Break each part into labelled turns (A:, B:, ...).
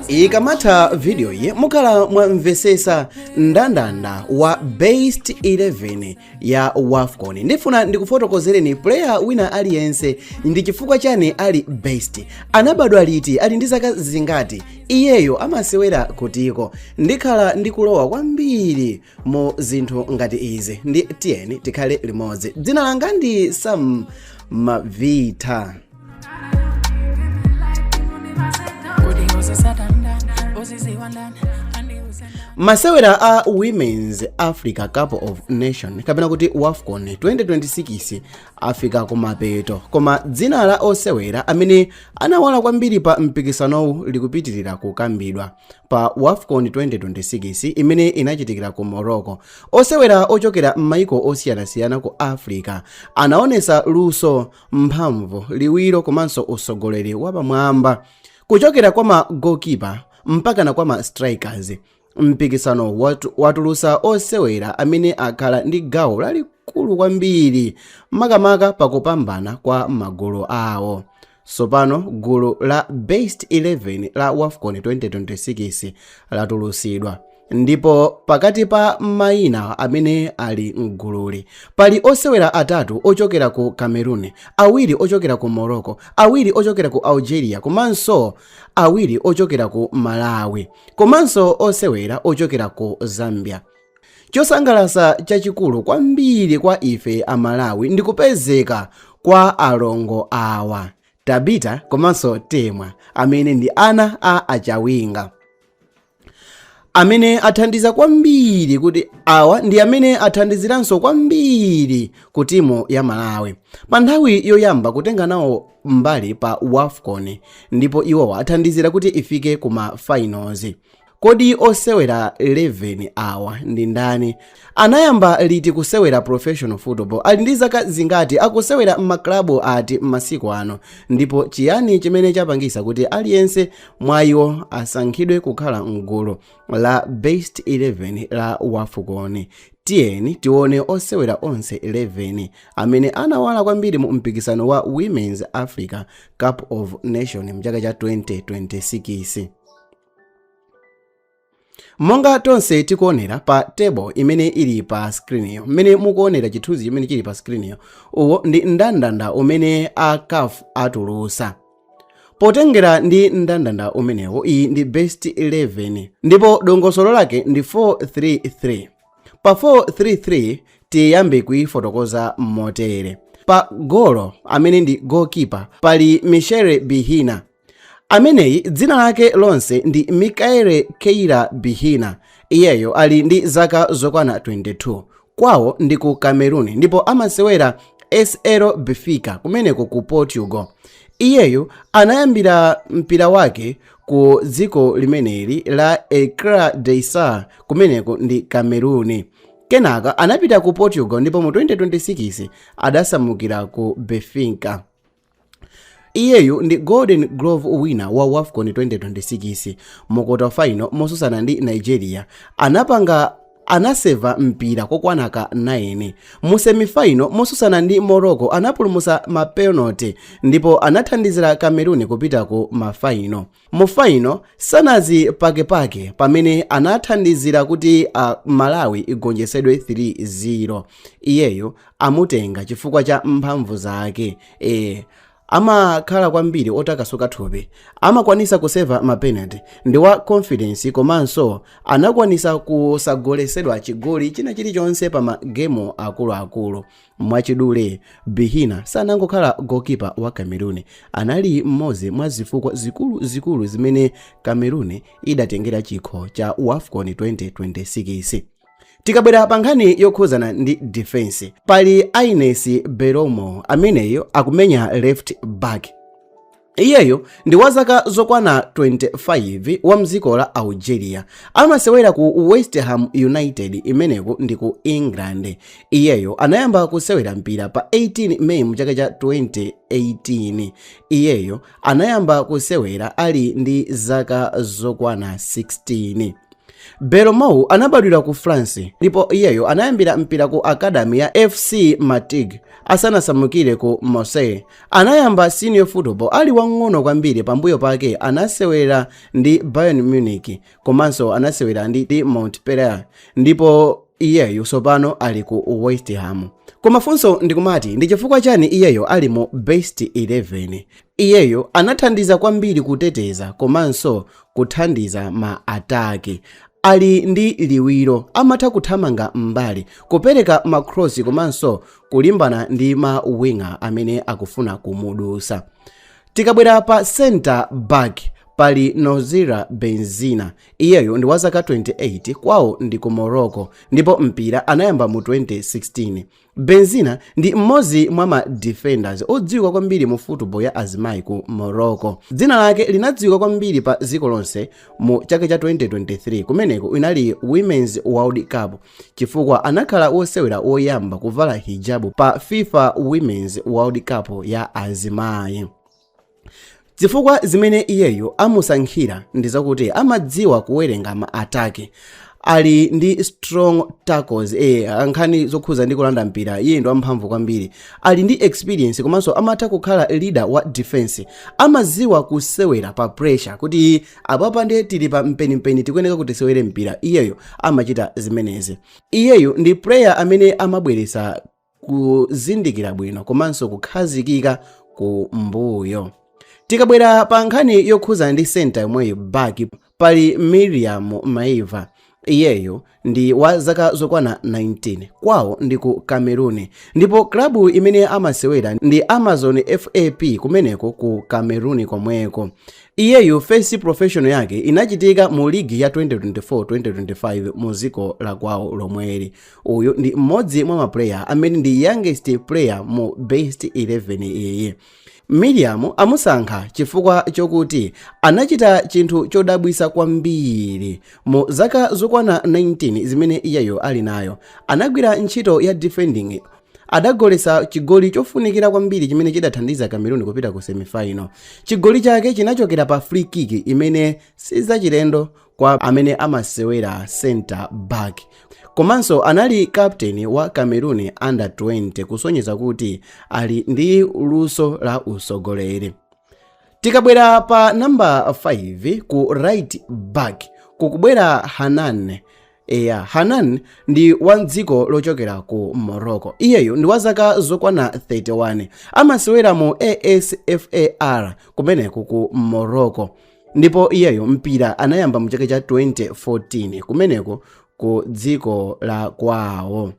A: Ikamatha video ye mukhala mwamvesesa ndandanda wa Best 11 ya WAFCON. Ndifuna ndikufotokozereni player wina aliyense ndi chifukwa chani ali best. Anabadwa liti, ali ndi zaka zingati, iyeyo amasewera kutiko. Ndikhala ndikulowa kwambiri mu zinthu ngati izi. Ndi tiyeni tikhale limodzi. Dzina langa ndi Sam Mavita. Masewera a Women's Africa Cup of Nations kapena kuti WAFCON 2026 afika kumapeto, koma dzina la osewera amene anawala kwambiri pa mpikisanowu likupitirira kukambidwa. Pa WAFCON 2026 imene inachitikira ku Morocco, osewera ochokera m'mayiko osiyanasiyana ku Africa anaonesa luso, mphamvu, liwiro komanso usogoleri wapamwamba kuchokera kwa ma goalkeeper mpaka na kwa ma strikers. Mpikisano watulusa osewera amene akhala ndi gawo lalikulu kwambiri makamaka pakupambana kwa magulu awo. Sopano gulu la Best 11 la WAFCON 2026 latulusidwa, ndipo pakati pa mayina amene ali mgululi pali osewera atatu ochokera ku Cameroon, awiri ochokera ku Morocco, awiri ochokera ku Algeria, komanso awiri ochokera ku Malawi, komanso osewera ochokera ku Zambia. Chosangalatsa chachikulu kwambiri kwa ife Amalawi ndi kupezeka kwa alongo awa, Tabita komanso Temwa, amene ndi ana a achawinga amene athandiza kwambiri kuti awa ndi amene athandiziranso kwambiri ku timu ya Malawi pa nthawi yoyamba kutenga nawo mbali pa WAFCON, ndipo iwowa athandizira kuti ifike kuma finals. Kodi osewera 11 awa ndi ndani? Anayamba liti kusewera professional football? Ali ndi zaka zingati? Akusewera m'maklabu ati m'masiku ano? Ndipo chiyani chimene chapangisa kuti aliyense mwa iwo asankhidwe kukhala mgulu la Best 11 la WAFCON? Tiyeni tione osewera onse 11 amene anawala kwambiri mu mpikisano wa Women's Africa Cup of Nations mchaka cha 2026. Monga tonse tikuonera pa table imene ili pa screen yo, mmene mukuonera chithunzi chimene chili pa screen yo, uwo ndi ndandanda umene a CAF atulusa. Potengera ndi ndandanda umenewo, iyi ndi Best 11 ndipo dongosolo lake ndi 4-3-3. Pa 4-3-3 tiyambe kuifotokoza motere. Pa golo amene ndi goalkeeper pali Michelle Bihina, ameneyi dzina lake lonse ndi Mikaele Keira Bihina. Iyeyo ali ndi zaka zokwana 22, kwawo ndi ku Cameroon ndipo amasewera SL Benfica kumeneko ku Portugal. Iyeyo anayambira mpira wake ku dziko limeneli la Accra Daysar kumeneko ndi Cameroon. Kenaka anapita ku Portugal ndipo mu 2026 adasamukira ku Benfica. Iyeyu ndi Golden Glove winner wa WAFCON 2026 mu quarter final mosusana ndi Nigeria. Anaseva mpira kokwanaka 9. Mu semifinal mosusana ndi Morocco anapulumusa ma penalty ndipo anathandizira Cameroon kupita ku mafaino. Mu final sanazi pakepake pamene anathandizira kuti Malawi igonjetsedwe 3-0. Iyeyo amutenga chifukwa cha mphamvu zake. Amakhala kwambiri otakasuka thupi, amakwanisa kuseva mapenalty, ndi wa confidence komanso anakwanisa kusagolesedwa chigoli china chilichonse pa magemu akuluakulu. Mwachidule, Bihina sanangokhala goalkeeper wa Cameroon, anali mmodzi mwa zifukwa zikulu zimene Cameroon idatengera chikho cha WAFCON 2026. Tikabwera pa nkhani yokhuzana ndi defense, pali Ines Beromo ameneyo akumenya left back. Iyeyo ndi wa zaka zokwana 25 wa mdziko la Algeria, amasewera ku West Ham United imeneko ndi ku England. Iyeyo anayamba kusewera mpira pa 18 Mei mchaka cha 2018. Iyeyo anayamba kusewera ali ndi zaka zokwana 16. Belomou anabadwira ku France ndipo iyeyo anayambira mpira ku academy ya FC Martigues asanasamukire ku Marseille. Anayamba senior football ali wang'ono kwambiri, pambuyo pake anasewera ndi Bayern Munich komanso anasewera ndi Montpellier ndipo iyeyo sopano ali ku West Ham. Koma funso ndikumati ndi chifukwa chani iyeyo ali mu best 11. Iyeyo anathandiza kwambiri kuteteza komanso kuthandiza ma ataki. Ali ndi liwiro, amatha kuthamanga mbali, kupereka macross komanso kulimbana ndi ma winger amene akufuna kumudusa. Tikabwera pa center back pali Nozira Benzina. Iyeyo ndi wa zaka 28, kwawo ndi ku Morocco ndipo mpira anayamba mu 2016. Benzina ndi mmodzi mwa ma defenders odziwika kwambiri mu football ya azimayi ku Morocco. Dzina lake linadziwika kwambiri pa dziko lonse mu chaka cha 2023 kumeneko inali Women's World Cup chifukwa anakhala wosewera woyamba kuvala hijabu pa FIFA Women's World Cup ya azimayi. Zifukwa zimene iyeyo amusankhira ndi zakuti amadziwa kuwerenga ma ataki, ali ndi strong tackles, ankhani zokhuza ndi kulanda mpira iye ndo amphamvu kwambiri, ali ndi experience komanso amatha kukhala leader wa defense, amaziwa kusewera pa pressure kuti apapa ndiye tili pa mpeni tikuyeneka kuti sewere mpira, iyeyo amachita zimenezi. Iyeyo ndi player amene amabweresa kuzindikira bwino komanso kukhazikika ku mbuyo. Tikabwera pa nkhani yokhuza ndi center yomweyo back pali Miriam Maiva. Iyeyo ndi wa zaka zokwana 19, kwawo ndi ku Cameroon ndipo klabu imene amasewera ndi Amazon FAP kumeneko ku Cameroon komweko. Iyeyo first professional yake inachitika mu ligi ya 2024-2025 mu ziko la kwawo lomweli. Uyu ndi mmodzi mwa ma player amene ndi youngest player mu best 11 iye. Miriam amusankha chifukwa chokuti anachita chinthu chodabwisa kwambiri mu zaka zokwana 19 zimene iyeyo ali nayo. Anagwira ntchito ya defending, adagolesa chigoli chofunikira kwambiri chimene chidathandiza Cameroon kupita ku semifinal. Chigoli chake chinachokera pa free kick imene sizachilendo kwa amene amasewera center back. Komanso anali captain wa Cameroon under 20 kusonyeza kuti ali ndi luso la usogoleri. Tikabwera pa number 5 ku right back kukubwera Hanan. Hanan ndi wa dziko lochokera ku Morocco. Iyeyo ndi wa zaka zokwana 31. Amasewera mu ASFAR kumeneko ku Morocco. Ndipo iyeyo mpira anayamba mu chaka cha 2014 kumeneko ku dziko la kwawo.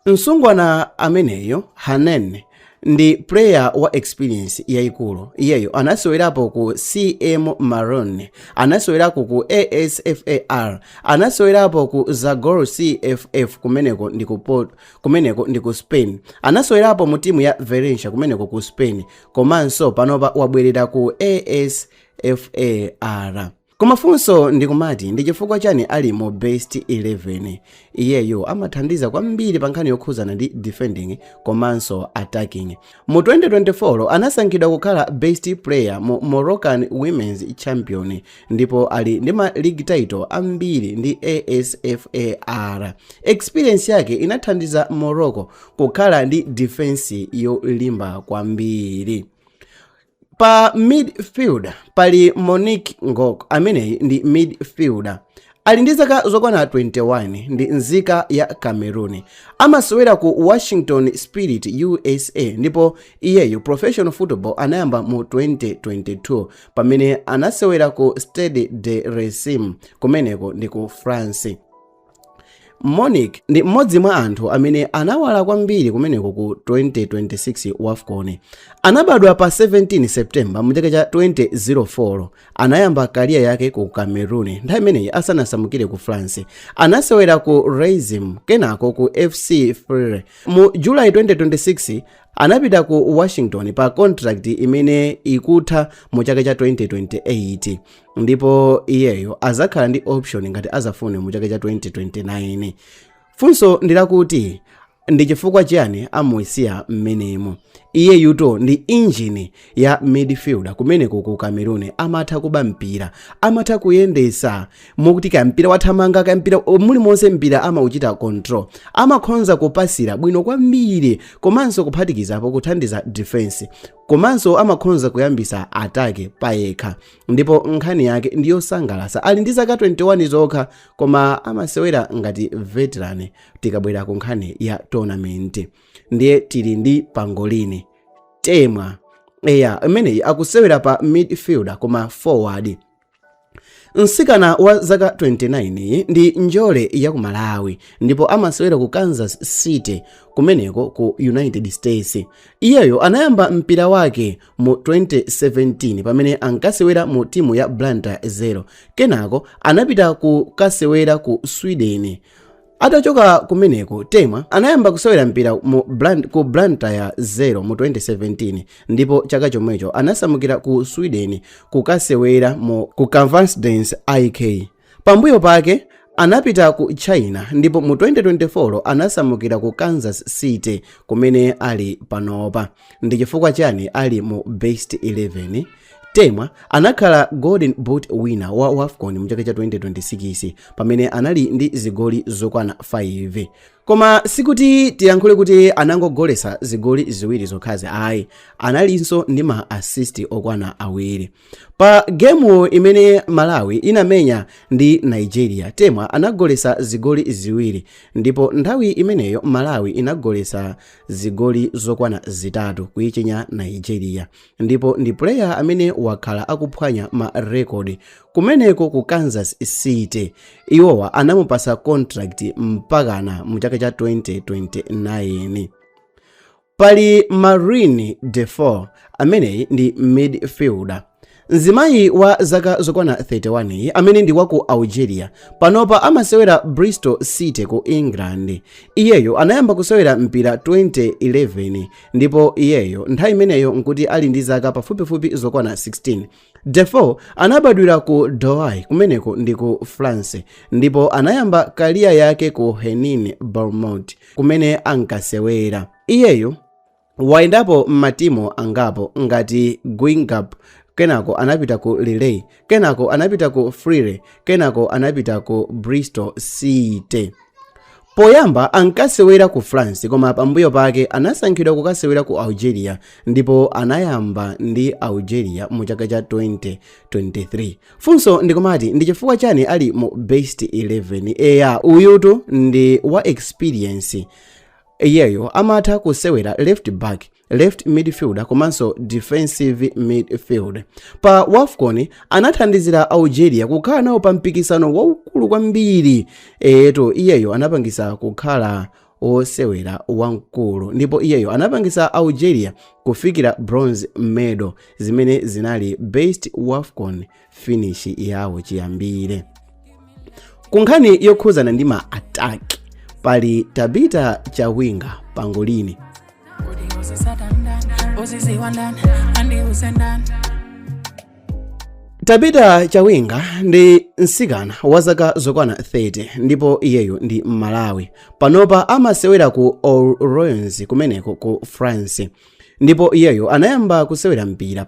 A: Msungwana ameneyo Hanan ndi player wa experience yaikulu. Iyeyo anasewerapo ku CM Maron, anasewerapo ku ASFAR, anasewerapo ku Zagor CFF kumeneko ndi ku Spain, anasewerapo mu timu ya Valencia kumeneko ku Spain, komanso panopa wabwerera ku ASFAR. Koma funso ndikumati ndi chifukwa chani ali mu best 11. Iyeyo amathandiza kwambiri pa nkhani yokhuzana ndi defending komanso attacking. Mu 2024 anasankhidwa kukhala best player mu Moroccan Women's Champion ndipo ali ndi ma league title ambiri ndi ASFAR. Experience yake inathandiza Morocco kukhala ndi defense yolimba kwambiri. Pa midfield pali Monique Ngok amene ndi midfielder. Ali ndi zaka zokwana 21, ndi nzika ya Cameroon. Amasewera ku Washington Spirit USA ndipo iyeyo professional football anayamba mu 2022 pamene anasewera ku Stade de Reims kumeneko ndi ku France. Monique ndi mmodzi mwa anthu amene anawala kwambiri kumeneko ku 2026 WAFCON. Anabadwa pa 17 September mu chaka cha 2004. Anayamba career yake ku Cameroon nthawi imeneyi asanasamukire ku France. Anasewera ku Reims kenako ku FC Frere. Mu July 2026 anapita ku Washington pa contract imene ikutha mu chaka cha 2028 ndipo iyeyo azakhala ndi option ngati azafune mu chaka cha 2029. Funso ndilakuti ndi chifukwa chiyani amuisiya mmenemo. Iye yuto ndi injini ya midfielder kumeneko ku Cameroon, amatha kuba mpira, amatha kuyendesa mokuti kampira wathamanga, kampira muli monse mpira amauchita control, amakhonza kupasira bwino kwambiri, komanso kuphatikizapo kuthandiza defense, komanso amakhonza kuyambisa atake payekha. Ndipo nkhani yake ndiyosangalatsa, ali ndi zaka 21 zokha koma amasewera ngati veteran tikabwera ku nkhani ya tournament. Ndiye tili ndi Pangolini Temwa imeneyi akusewera pa midfielder koma forward. Msikana wa zaka 29 ndi njole ya ku Malawi ndipo amasewera ku Kansas City kumeneko ku United States. Iyeyo anayamba mpira wake mu 2017 pamene ankasewera mu timu ya Blantyre 0. Kenako anapita kukasewera ku Sweden. Atachoka kumeneko, Temwa anayamba kusewera mpira ku Blantyre 0 mu 2017 ndipo chaka chomwecho anasamukira ku Sweden kukasewera ku Convergence IK. Pambuyo pake anapita ku China ndipo mu 2024 anasamukira ku Kansas City kumene ali panopa. Ndi chifukwa chani ali mu best 11. Temwa anakhala Golden Boot winner wa WAFCON mu chaka cha 2026 pamene anali ndi zigoli zokwana 5. Koma sikuti tiyankhule kuti anangogolesa zigoli ziwiri zokhazi, ayi, analinso ndi ma assist okwana 2. Pa gemu imene Malawi inamenya ndi Nigeria, Temwa anagolesa zigoli ziwiri ndipo nthawi imeneyo Malawi inagolesa zigoli zokwana 3 kuichenya Nigeria. Ndipo ndi player amene wakhala akuphwanya ma record kumeneko ku Kansas City. Iwowa anamupasa contract mpakana mu chaka cha 2029. Pali Marine Defoe ameneyi ndi midfielder. Mzimayi wa zaka zokwana 31 amene ndi waku Algeria panopa amasewera Bristol City ku England. Iyeyo anayamba kusewera mpira 2011 ndipo iyeyo nthawi imeneyo nkuti ali ndi zaka pafupifupi zokwana 16. Defoe anabadwira ku Douai kumeneko ndi ku France ndipo anayamba kariya yake ku Henin Bournemouth kumene ankasewera. Iyeyo wayendapo matimu angapo ngati Guingamp, kenako anapita ku Lille, kenako anapita ku Friere, kenako anapita ku Bristol City. Poyamba ankasewera ku France koma pambuyo pake anasankhidwa kukasewera ku Algeria ndipo anayamba ndi Algeria mu chaka cha 2023. Funso ndikumati ndi chifukwa chani ali mu best 11. Uyutu ndi wa experience. Iyeyo amatha kusewera left back, left midfielder komanso defensive midfield. Pa WAFCON anathandizira Algeria kukhala nawo pa mpikisano waukulu kwambiri. Iyeyo anapangisa kukhala osewera wamkulu ndipo iyeyo anapangisa Algeria kufikira bronze medal zimene zinali best WAFCON finish yawo chiyambire. Kunkhani yokhuzana ndi ma attack pali Tabitha Chawinga Pangolini. Tabitha Chawinga ndi msikana wa zaka zokwana 30 ndipo iyeyo ndi Malawi. Panopa amasewera ku Orleans kumeneko ku France. Ndipo iyeyo anayamba kusewera mpira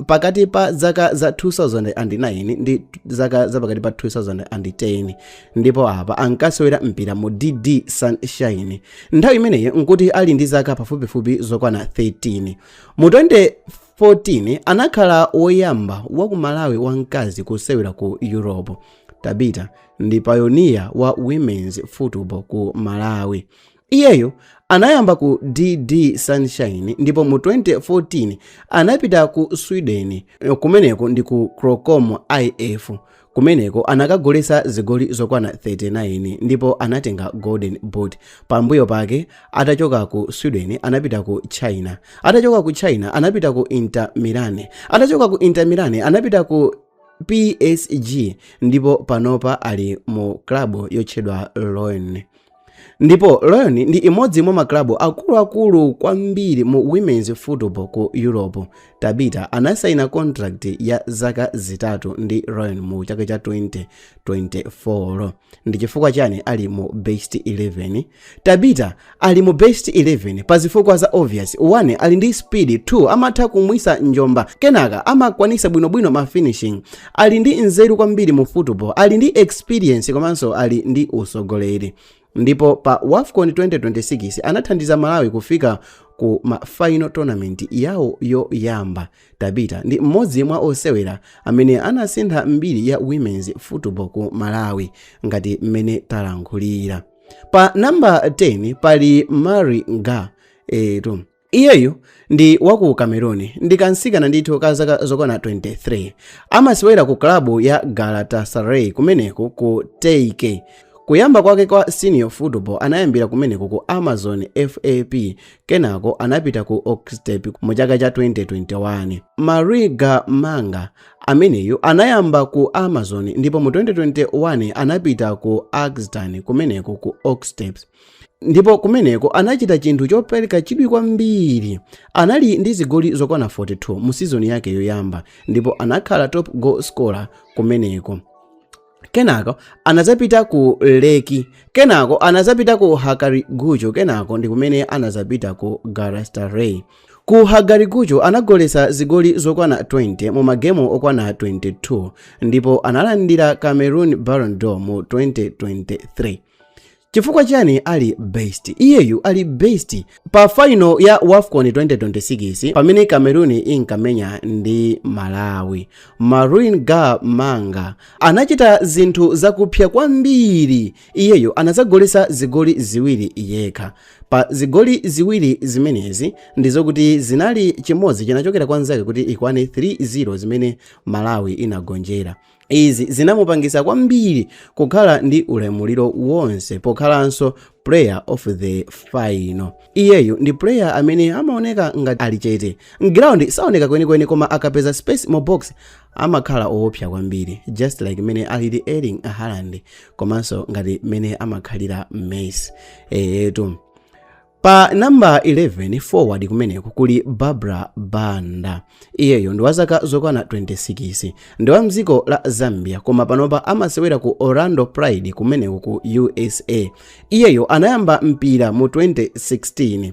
A: pakati pa zaka za 2009 ndi zaka za pakati pa 2010 ndipo apa ankasewera mpira mu DD Sunshine. Nthawi imeneyo nkuti ali ndi zaka pafupifupi zokwana 13. Mu 2014 anakhala woyamba wa ku Malawi wamkazi kusewera ku Europe. Tabitha ndi pioneer wa women's football ku Malawi. Iyeyo anayamba ku DD Sunshine ndipo mu 2014 anapita ku Sweden kumeneko ndi ku Krokom IF. Kumeneko anakagolesa zigoli zokwana 39 ndipo anatenga Golden Boot. Pambuyo pake atachoka ku Sweden anapita ku China. Atachoka ku China anapita ku Inter Milan. Atachoka ku Inter Milan anapita ku PSG ndipo panopa ali mu klabu yotchedwa Lyon. ndipo Lyon ndi imodzi mwa maklabu akuluakulu kwambiri mu women's football ku Europe. Tabitha anasaina contract ya zaka zitatu ndi Lyon mu chaka cha 2024. Ndi chifukwa chani ali mu best 11. Tabitha ali mu best 11 pa zifukwa za obvious. 1 ali ndi speed, 2 amatha kumwisa njomba, kenaka amakwanisa bwinobwino ma finishing, ali ndi nzeru kwambiri mu football, ali ndi experience komanso ali ndi usogoleri. Ndipo pa WAFCON 2026 anathandiza Malawi kufika ku ma final tournament yawo yoyamba. Tabitha ndi mmodzi mwa osewera amene anasintha mbiri ya women's football ku Malawi ngati mmene talankhulira. Pa number 10 pali Mary Nga. Iyeyu ndi waku Cameroon, ndi kansikana ndithu ka zaka zokwana 23. Amasewera ku klabu ya Galatasaray kumeneko ku Teike. Kuyamba kwake kwa senior football anayambira kumeneko ku Amazon FAP, kenako anapita ku Oxtep mu chaka cha 2021. Mariga Manga ameneyo anayamba ku Amazon ndipo mu 2021 anapita ku Axton kumeneko ku Oxtep. Ndipo kumeneko anachita chinthu chopereka chidwi kwambiri. Anali ndi zigoli zokwana 42 mu season yake yoyamba ndipo anakhala top goal scorer kumeneko. Kenako anazapita ku Leki, kenako anazapita ku Hakarigucho, kenako ndi kumene anazapita ku Galatasaray. Ku Hakarigucho anagolesa zigoli zokwana 20 mu magemu okwana 22 ndipo analandira Cameroon Ballon d'Or mu 2023. Chifukwa chani ali best? Iyeyu ali best pa final ya WAFCON 2026 pamene Cameroon inkamenya ndi Malawi. Mariga Manga anachita zinthu zakupya kwambiri. Iyeyu anazagolesa zigoli ziwiri yekha. Pa zigoli ziwiri zimenezi ndizokuti zinali chimodzi chinachokera kwa nzake kuti ikwane 3-0 zimene Malawi inagonjera. Izi zinamupangisa kwambiri kukhala ndi ulamuliro wonse pokhalanso player of the final. Iyeyu ndi player amene amaoneka ngati ali chete. Ground saoneka kwenikweni koma akapeza space mu box amakhala oopsa kwambiri, just like mene alili Erling Haaland komanso ngati mene amakhalira Messi. Pa number 11 forward kumeneko kuli Barbara Banda. Iyeyo ndi wazaka zokwana 26, ndi wa mdziko la Zambia koma panopa amasewera ku Orlando Pride kumeneko ku USA. Iyeyo anayamba mpira mu 2016.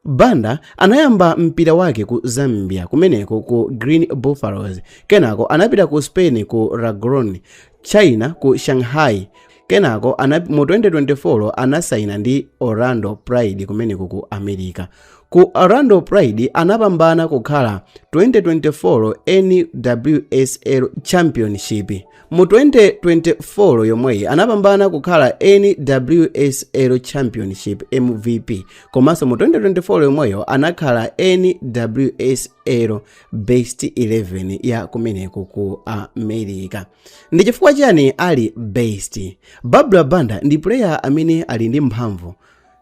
A: Banda anayamba mpira wake ku Zambia kumeneko ku Green Buffaloes, kenako anapita ku Spain ku Ragron, China ku Shanghai. Kenako mu 2024 anasaina ndi Orlando Pride kumeneko ku America. Ku Orlando Pride anapambana kukhala 2024 NWSL Championship. Mu 2024 yomweyi anapambana kukhala NWSL Championship MVP. Komanso mu 2024 yomweyo anakhala NWSL Best 11 ya kumeneko ku America. Ndi chifukwa chani ali best? Barbara Banda ndi player amene ali ndi mphamvu,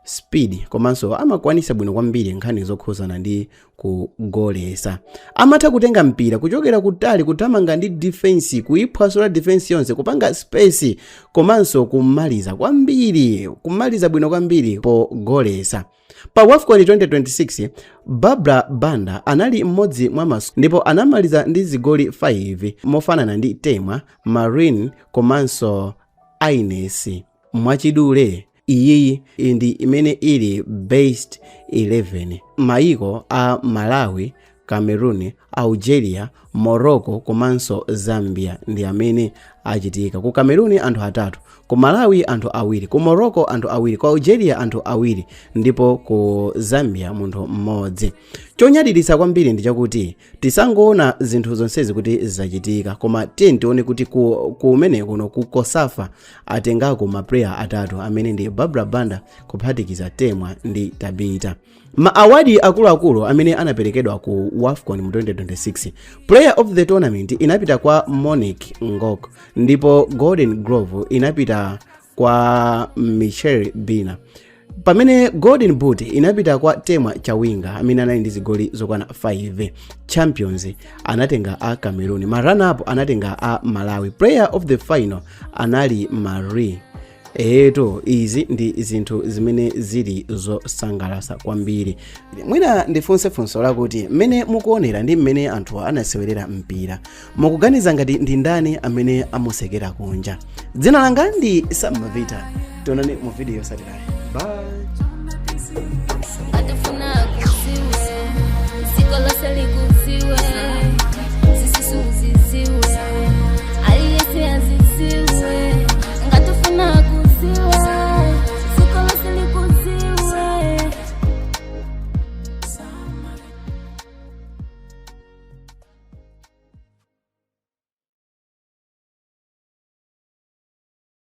A: speed komanso amakwanisa bwino kwambiri nkhani zokhuzana ndi kugolesa. Amatha kutenga mpira kuchokera kutali kutamanga ndi defense, kuiphwasula defense yonse, kupanga space komanso kumaliza kwambiri, kumaliza bwino kwambiri pogolesa. Pa WAFCON 2026 Barbara Banda anali mmodzi mwa maso ndipo anamaliza ndi zigoli 5 mofanana ndi Temwa, Marine komanso Ines mwachidule. Iyi ndi imene ili best 11. Maiko a Malawi, Cameroon, Algeria, Morocco komanso Zambia ndi amene achitika. Ku Cameroon anthu 3, ku Malawi anthu 2, ku Morocco anthu 2, ku Algeria anthu 2 ndipo ku Zambia munthu mmodzi. Chonyadilitsa kwambiri ndi chakuti tisangoona zinthu zonsezi kuti zachitika koma tione kuti kumene kuno ku Kosafa atengako maplayer 3 amene ndi Barbara Banda kuphatikiza Temwa ndi Tabitha. Ma awadi akuluakulu amene anaperekedwa ku WAFCON mu 2026. Player of the tournament inapita kwa Monique Ngok ndipo Golden Glove inapita kwa Michelle Bina. Pamene Golden Boot inapita kwa Temwa Chawinga amene anali ndi zigoli zokwana 5. Champions anatenga a Cameroon, ma runner up anatenga a Malawi. Player of the final anali Marie eto izi ndi zinthu zimene zili zosangalatsa kwambiri. Mwina ndifunse funso lakuti mmene mukuonera ndi mmene anthu anasewerera mpira mukuganiza ngati ndi ndani amene amusekera kunja? Dzina langa ndi Samavita, tionane mu video yotsatirayi. Bye.